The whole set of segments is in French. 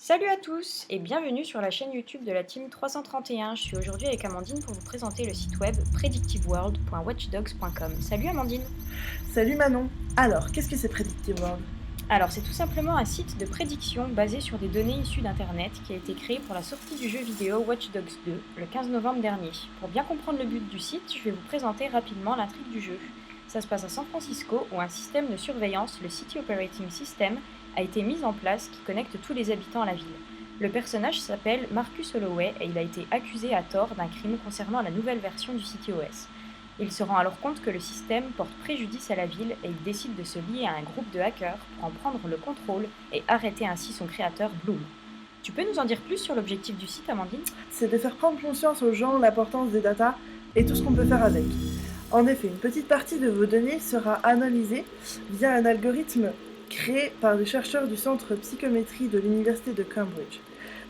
Salut à tous et bienvenue sur la chaîne YouTube de la Team 331. Je suis aujourd'hui avec Amandine pour vous présenter le site web predictiveworld.watchdogs.com. Salut Amandine. Salut Manon. Alors, qu'est-ce que c'est Predictive World? Alors c'est tout simplement un site de prédiction basé sur des données issues d'Internet qui a été créé pour la sortie du jeu vidéo Watch Dogs 2 le 15 novembre dernier. Pour bien comprendre le but du site, je vais vous présenter rapidement l'intrigue du jeu. Ça se passe à San Francisco où un système de surveillance, le City Operating System, a été mis en place qui connecte tous les habitants à la ville. Le personnage s'appelle Marcus Holloway et il a été accusé à tort d'un crime concernant la nouvelle version du CityOS. Il se rend alors compte que le système porte préjudice à la ville et il décide de se lier à un groupe de hackers pour en prendre le contrôle et arrêter ainsi son créateur Bloom. Tu peux nous en dire plus sur l'objectif du site, Amandine ? C'est de faire prendre conscience aux gens l'importance des datas et tout ce qu'on peut faire avec. En effet, une petite partie de vos données sera analysée via un algorithme créé par des chercheurs du centre psychométrie de l'université de Cambridge.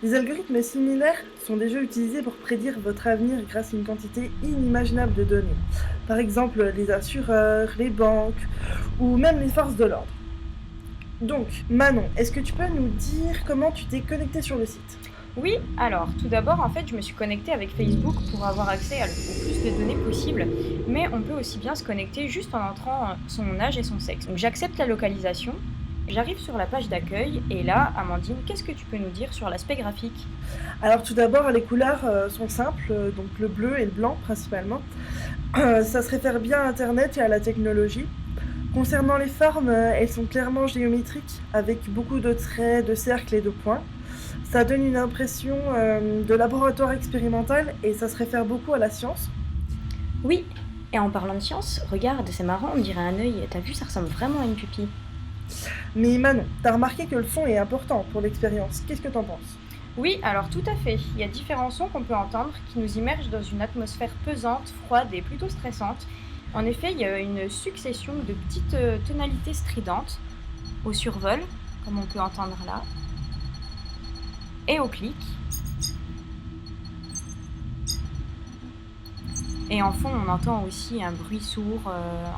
Des algorithmes similaires sont déjà utilisés pour prédire votre avenir grâce à une quantité inimaginable de données. Par exemple, les assureurs, les banques ou même les forces de l'ordre. Donc, Manon, est-ce que tu peux nous dire comment tu t'es connectée sur le site ? Oui, alors tout d'abord je me suis connectée avec Facebook pour avoir accès au plus de données possible, mais on peut aussi bien se connecter juste en entrant son âge et son sexe. Donc j'accepte la localisation, j'arrive sur la page d'accueil et là, Amandine, qu'est-ce que tu peux nous dire sur l'aspect graphique ? Alors tout d'abord, les couleurs sont simples, donc le bleu et le blanc principalement. Ça se réfère bien à Internet et à la technologie. Concernant les formes, elles sont clairement géométriques, avec beaucoup de traits, de cercles et de points. Ça donne une impression de laboratoire expérimental et ça se réfère beaucoup à la science. Oui, et en parlant de science, regarde, c'est marrant, on dirait un œil, t'as vu, ça ressemble vraiment à une pupille. Mais Manon, t'as remarqué que le son est important pour l'expérience. Qu'est-ce que t'en penses ? Oui, alors tout à fait. Il y a différents sons qu'on peut entendre qui nous immergent dans une atmosphère pesante, froide et plutôt stressante. En effet, il y a une succession de petites tonalités stridentes au survol, comme on peut entendre là, et au clic. Et en fond, on entend aussi un bruit sourd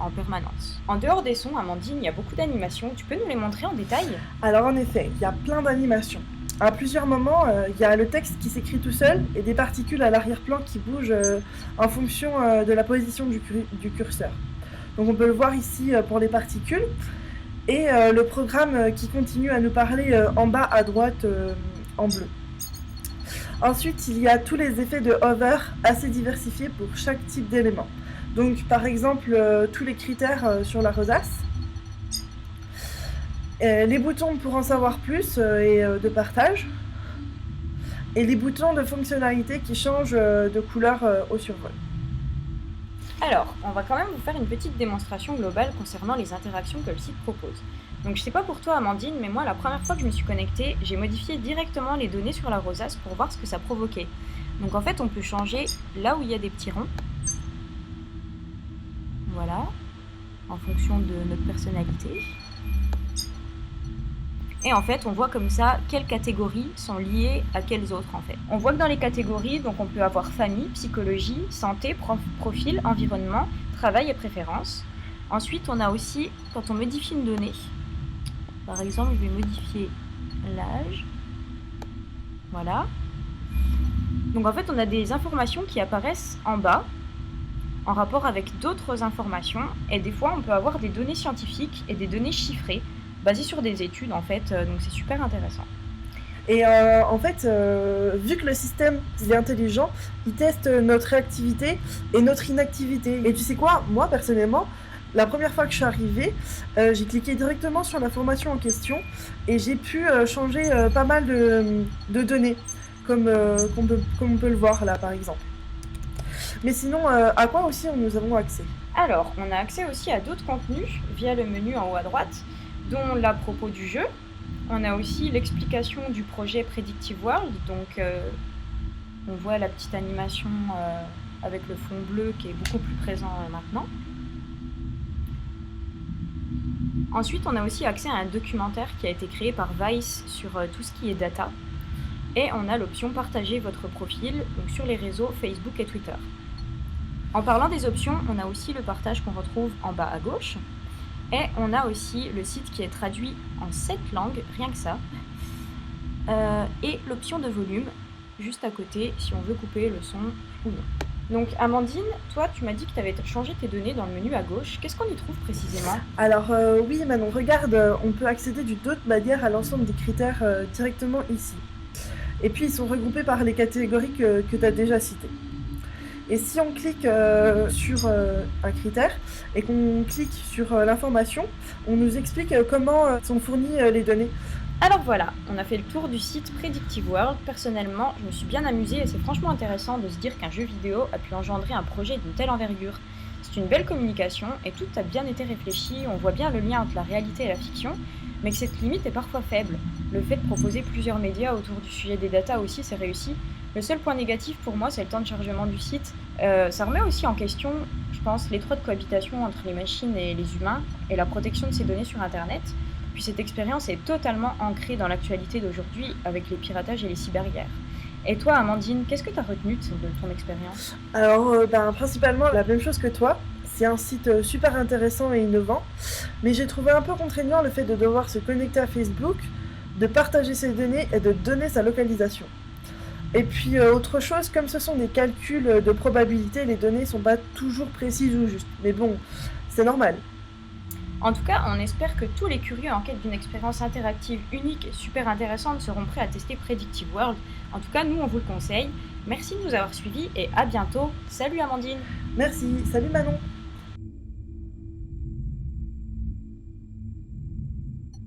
en permanence. En dehors des sons, Amandine, il y a beaucoup d'animations. Tu peux nous les montrer en détail ? Alors en effet, il y a plein d'animations. À plusieurs moments, il y a le texte qui s'écrit tout seul et des particules à l'arrière-plan qui bougent en fonction de la position du curseur. Donc on peut le voir ici pour les particules. Et le programme qui continue à nous parler en bas à droite en bleu. Ensuite, il y a tous les effets de hover assez diversifiés pour chaque type d'élément. Donc par exemple, tous les critères sur la rosace. Les boutons pour en savoir plus et de partage. Et les boutons de fonctionnalité qui changent de couleur au survol. Alors, on va quand même vous faire une petite démonstration globale concernant les interactions que le site propose. Donc je sais pas pour toi Amandine, mais moi la première fois que je me suis connectée, j'ai modifié directement les données sur la rosace pour voir ce que ça provoquait. Donc en fait on peut changer là où il y a des petits ronds. Voilà, en fonction de notre personnalité. Et en fait, on voit comme ça quelles catégories sont liées à quelles autres en fait. On voit que dans les catégories, donc on peut avoir famille, psychologie, santé, profil, environnement, travail et préférences. Ensuite, on a aussi, quand on modifie une donnée, par exemple, je vais modifier l'âge. Voilà. Donc en fait, on a des informations qui apparaissent en bas, en rapport avec d'autres informations. Et des fois, on peut avoir des données scientifiques et des données chiffrées, basé sur des études en fait, donc c'est super intéressant. Et en fait, vu que le système est intelligent, il teste notre réactivité et notre inactivité. Et tu sais quoi, moi personnellement, la première fois que je suis arrivée, j'ai cliqué directement sur l'information en question et j'ai pu changer pas mal de données, comme on peut le voir là par exemple. Mais sinon, à quoi aussi nous avons accès ? Alors, on a accès aussi à d'autres contenus via le menu en haut à droite, dont l'à propos du jeu. On a aussi l'explication du projet Predictive World, donc on voit la petite animation avec le fond bleu qui est beaucoup plus présent maintenant. Ensuite, on a aussi accès à un documentaire qui a été créé par Vice sur tout ce qui est data. Et on a l'option partager votre profil donc sur les réseaux Facebook et Twitter. En parlant des options, on a aussi le partage qu'on retrouve en bas à gauche. Et on a aussi le site qui est traduit en 7 langues, rien que ça. et l'option de volume, juste à côté, si on veut couper le son ou non. Donc Amandine, toi tu m'as dit que tu avais changé tes données dans le menu à gauche. Qu'est-ce qu'on y trouve précisément? Alors oui Manon, regarde, on peut accéder d'une autre manière à l'ensemble des critères directement ici. Et puis ils sont regroupés par les catégories que tu as déjà citées. Et si on clique sur un critère et qu'on clique sur l'information, on nous explique comment sont fournies les données. Alors voilà, on a fait le tour du site Predictive World. Personnellement, je me suis bien amusée et c'est franchement intéressant de se dire qu'un jeu vidéo a pu engendrer un projet d'une telle envergure. C'est une belle communication et tout a bien été réfléchi, on voit bien le lien entre la réalité et la fiction, mais que cette limite est parfois faible. Le fait de proposer plusieurs médias autour du sujet des datas aussi, c'est réussi. Le seul point négatif pour moi, c'est le temps de chargement du site. Ça remet aussi en question, je pense, l'étroite cohabitation entre les machines et les humains et la protection de ces données sur Internet. Puis cette expérience est totalement ancrée dans l'actualité d'aujourd'hui avec les piratages et les cyberguerres. Et toi, Amandine, qu'est-ce que tu as retenu de ton expérience? Alors principalement la même chose que toi. C'est un site super intéressant et innovant, mais j'ai trouvé un peu contraignant le fait de devoir se connecter à Facebook, de partager ses données et de donner sa localisation. Et puis autre chose, comme ce sont des calculs de probabilité, les données sont pas toujours précises ou justes. Mais bon, c'est normal. En tout cas, on espère que tous les curieux en quête d'une expérience interactive unique et super intéressante seront prêts à tester Predictive World. En tout cas, nous, on vous le conseille. Merci de nous avoir suivis et à bientôt. Salut Amandine! Merci, salut Manon!